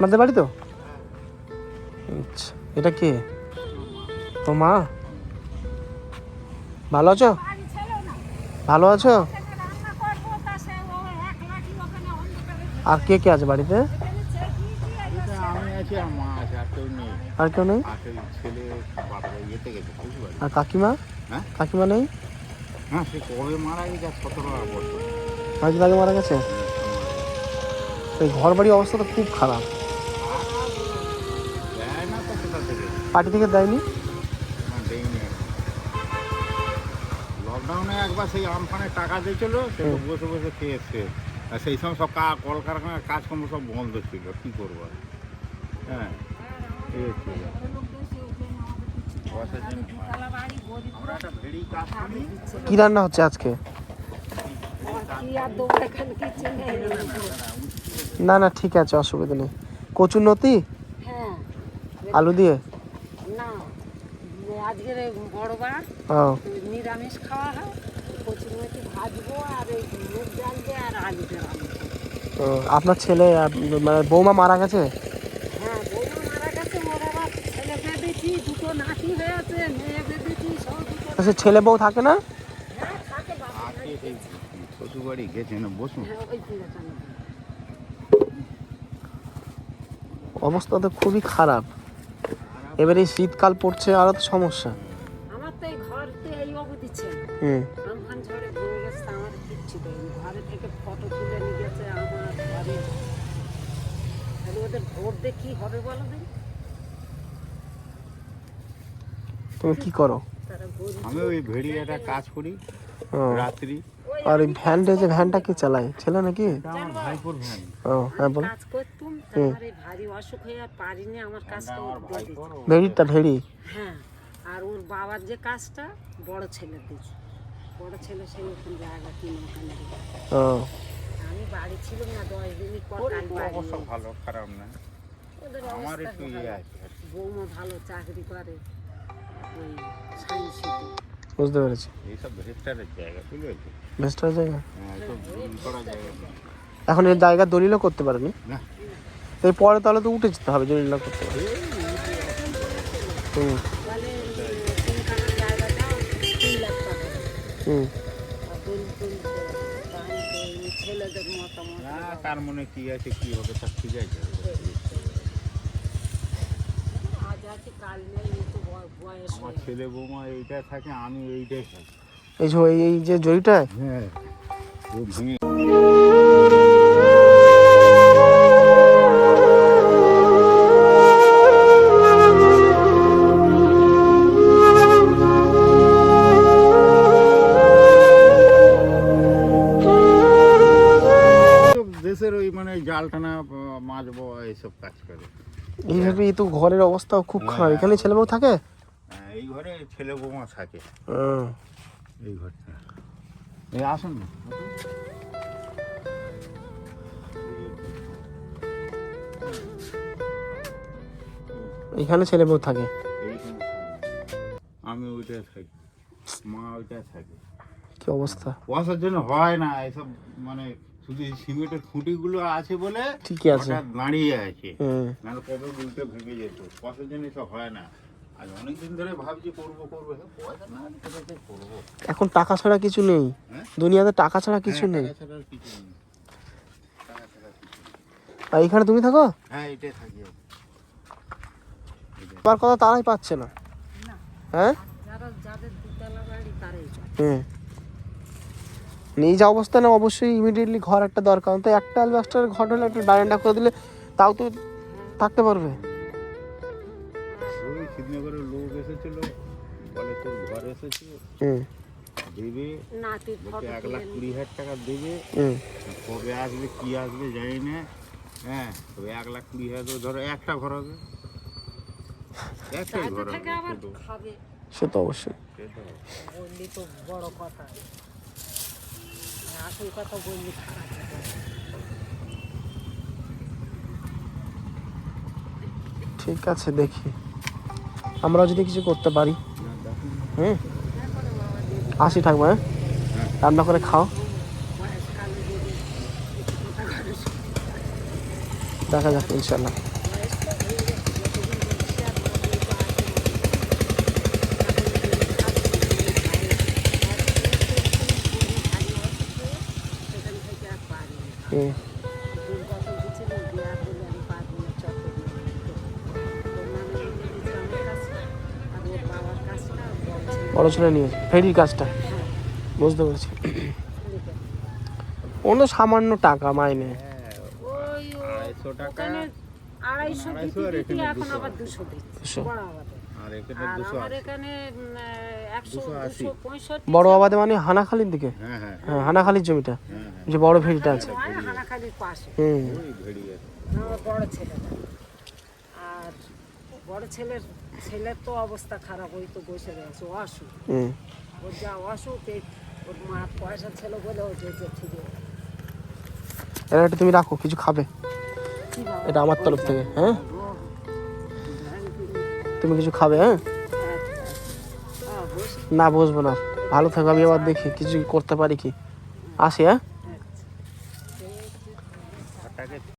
আপনাদের বাড়ি তো? আচ্ছা, এটা কে? তো মা, ভালো আছো? ভালো আছো? আর কে কে আছে বাড়িতে? আমি আছি আর মা আছে, আর কেউ নেই। আর কেউ নেই? ছেলে ইয়েতে গেছে। আর কাকিমা? হ্যাঁ, কাকিমা নেই? হ্যাঁ, সে কবে মারা গেছে? 17 বছর আগে মারা গেছে। এই ঘর বাড়ির অবস্থা তো খুব খারাপ। দেয় না তো কোথা থেকে? পার্টি থেকে দেয়নি? না, দেয়নি। লকডাউনে একবার সেই আমফানের টাকা দিয়েছিল, সে তো বসে বসে খেয়েছে। আর সেই সময় সব কলকারখানার কাজকর্ম সব বন্ধ ছিল, কী করবো? হ্যাঁ, এই হচ্ছে। আমরা একটা ভেড়ি কাজ করি। কি রান্না হচ্ছে আজকে? না না, ঠিক আছে, অসুবিধা নেই। কচুর নতি আলু দিয়ে? না, আজকের বড় বার, নিরামিষ খাওয়া হয়। কচুর মেথি ভাজবো আর এই মুগ ডাল দিয়ে আর আলু দিয়ে রান্না। আপনার ছেলে মানে বৌমা মারা গেছে? হ্যাঁ, বৌমা মারা গেছে। ওর আবার ছেলে বেঁধেছি, দুটো নাতি হয়েছে, মেয়ে বেঁধেছি, সব দুটো। সে ছেলে বউ থাকে না? হ্যাঁ, থাকে, শ্বশুর বাড়ি গেছে না, বসুন। হ্যাঁ, ওই পুরাতন। অবস্থা তো খুবই খারাপ। এবারে শীতকাল পড়ছে, আরো তো সমস্যা। আমার তো এই ঘরতে এই অবধি ছিল। আমফান ঝড়ে ভেঙে গেছে, আমার কিচ্ছু দেয়নি। ঘরে থেকে ফটো তুলে নিয়ে গেছে আমার ঘরে। তাহলে ওদের ভোট দিয়ে কি হবে বলো দিন? তুমি কি করো? আমি ওই ভেড়ি একটা কাজ করি রাত্রি। আর এই ভ্যানটা, যে ভ্যানটা কি চালায়, ছেলে নাকি? আমার ভাইপোর ভ্যান। হ্যাঁ, বল। কাজ করতাম, তারপরে ভারী অসুখ হয়ে আর পারিনি, আমার কাজটা দিয়ে দিয়েছে। ভেড়িটা ভেড়ি? হ্যাঁ, আর ওর বাবার যে কাজটা বড় ছেলে দিয়েছে। বড় ছেলে সেই ওখানে জায়গা কিনে ওখানে দিয়েছে। আমি বাড়ি ছিলাম না, 10 দিনই পর কাল বাড়ি। অবশ্য ভালো, খারাপ না। ওদের আমার অবস্থা একটু ভালো। আছে। বৌমা ভালো চাকরি করে ওই সায়েন্সিতে। বুঝতে পেরেছি। এইসব ভেস্টারের জায়গা, বুঝতে পেরেছি? বেস্টার জায়গা। হ্যাঁ, এসব করা জায়গা না। এখন এই জায়গা দলিলও করতে পারেনি? না। এই পরে তাহলে তো উঠে যেতে হবে দলিল না করতে পারে। বলে তিনখানা জায়গা দাও, 3 লাখ টাকা। আর ছেলেদের মতামত। না, কার মনে কি আছে, কি হবে, তা ঠিক আছে। আজ আছে কাল নেই, এই তো বয়স। আমার ছেলে বৌমা এইটা থাকে, আমি এইটাই থাকি। এই যে জড়িটা? হ্যাঁ, ও ভেঙে। দেশের ওই মানে জাল টানা, মাছ বওয়া, এইসব কাজ করে। এইভাবেই তো ঘরের অবস্থাও খুব খারাপ। এখানে ছেলে বউ থাকে? এই ঘরে ছেলে বৌমা থাকে। এই ঘরটা। এই আসুন না। এখানে ছেলে বউ থাকে? আমি ওইটাই থাকি, মা ওইটাই থাকে। কি অবস্থা! কুয়াশার জন্য হয় না এসব, মানে শুধু সিমেন্টের খুঁটিগুলো আছে বলে ঠিকই আছে, দাঁড়িয়ে আছে। নাহলে কবে উল্টে ভেঙে যেত। কুয়াশার জন্য এসব হয় না। আজ অনেকদিন ধরে ভাবছি করবো, পয়সা না করবো। এখন টাকা ছাড়া কিছু নেই দুনিয়াতে, টাকা ছাড়া কিছু নেই। আর এখানে তুমি থাকো? হ্যাঁ, এটাই থাকি। তোমার কথা তারাই পাচ্ছে না। হ্যাঁ, যাদের দুতলা বাড়ি তারাই এই যে অবস্থা না, অবশ্যই ইমিডিয়েটলি ঘর একটা দরকার। তো একটা অ্যালবাস্টারের ঘর হলে একটা বারান্দা করে দিলে তাও তো থাকতে পারবে। ওই শ্রীনগরের লোক এসেছিল, বলে তোর ঘর এসেছে, দেবে 1,20,000 টাকা দেবে। কবে আসবে কি আসবে জানি না। হ্যাঁ, তবে 1,20,000 ধরো একটা ঘর হবে, একটাই ঘর হবে। সে তো অবশ্যই। বললি তো বড় কথা, আসল কথা বললি। ঠিক আছে, দেখি আমরা যদি কিছু করতে পারি। আসি, থাকবো। রান্না করে খাও, দেখা যাক ইনশাল্লাহ। হুম। দুর্গত দিচ্ছিল বিয়া বলে আমি পারবো না চট্টগ্রামে আমার কাছে আর ওর বাবার কাজটা বড় ছেলে নিয়েছে ফেরির কাজটা, বুঝতে পেরেছি। অন্য সামান্য টাকা মাইনে। হ্যাঁ, ওই 250 টাকা ওখানে 250 250 আর দিতে এখানে এখন 200 আবার 200 দিচ্ছে 200 বড় আবাদে। আর এখানে আর 280। আমার এখানে 100 280 265 বড় আবাদে মানে হানাখালির দিকে, হ্যাঁ হ্যাঁ হ্যাঁ হানাখালির জমিটা, হ্যাঁ হ্যাঁ যে বড় ফেরিটা আছে। হয় হানাখালির পাশে হুম। ওই ভেড়ি আছে। আমার বড় ছেলেটা। আর বড় ছেলের তো অবস্থা খারাপ, ওই তো বসে রয়েছে অসুখ। হুম। ওর যা অসুখ, ওর মা পয়সা ছিল বলে ও যেতে ঠিক এটা একটু তুমি রাখো, কিছু খাবে, এটা আমার তরফ থেকে। হ্যাঁ তুমি কিছু খাবে? হ্যাঁ না বসবো না, ভালো থাকো, আমি আবার দেখি কিছু করতে পারি কি। আসি। হ্যাঁ।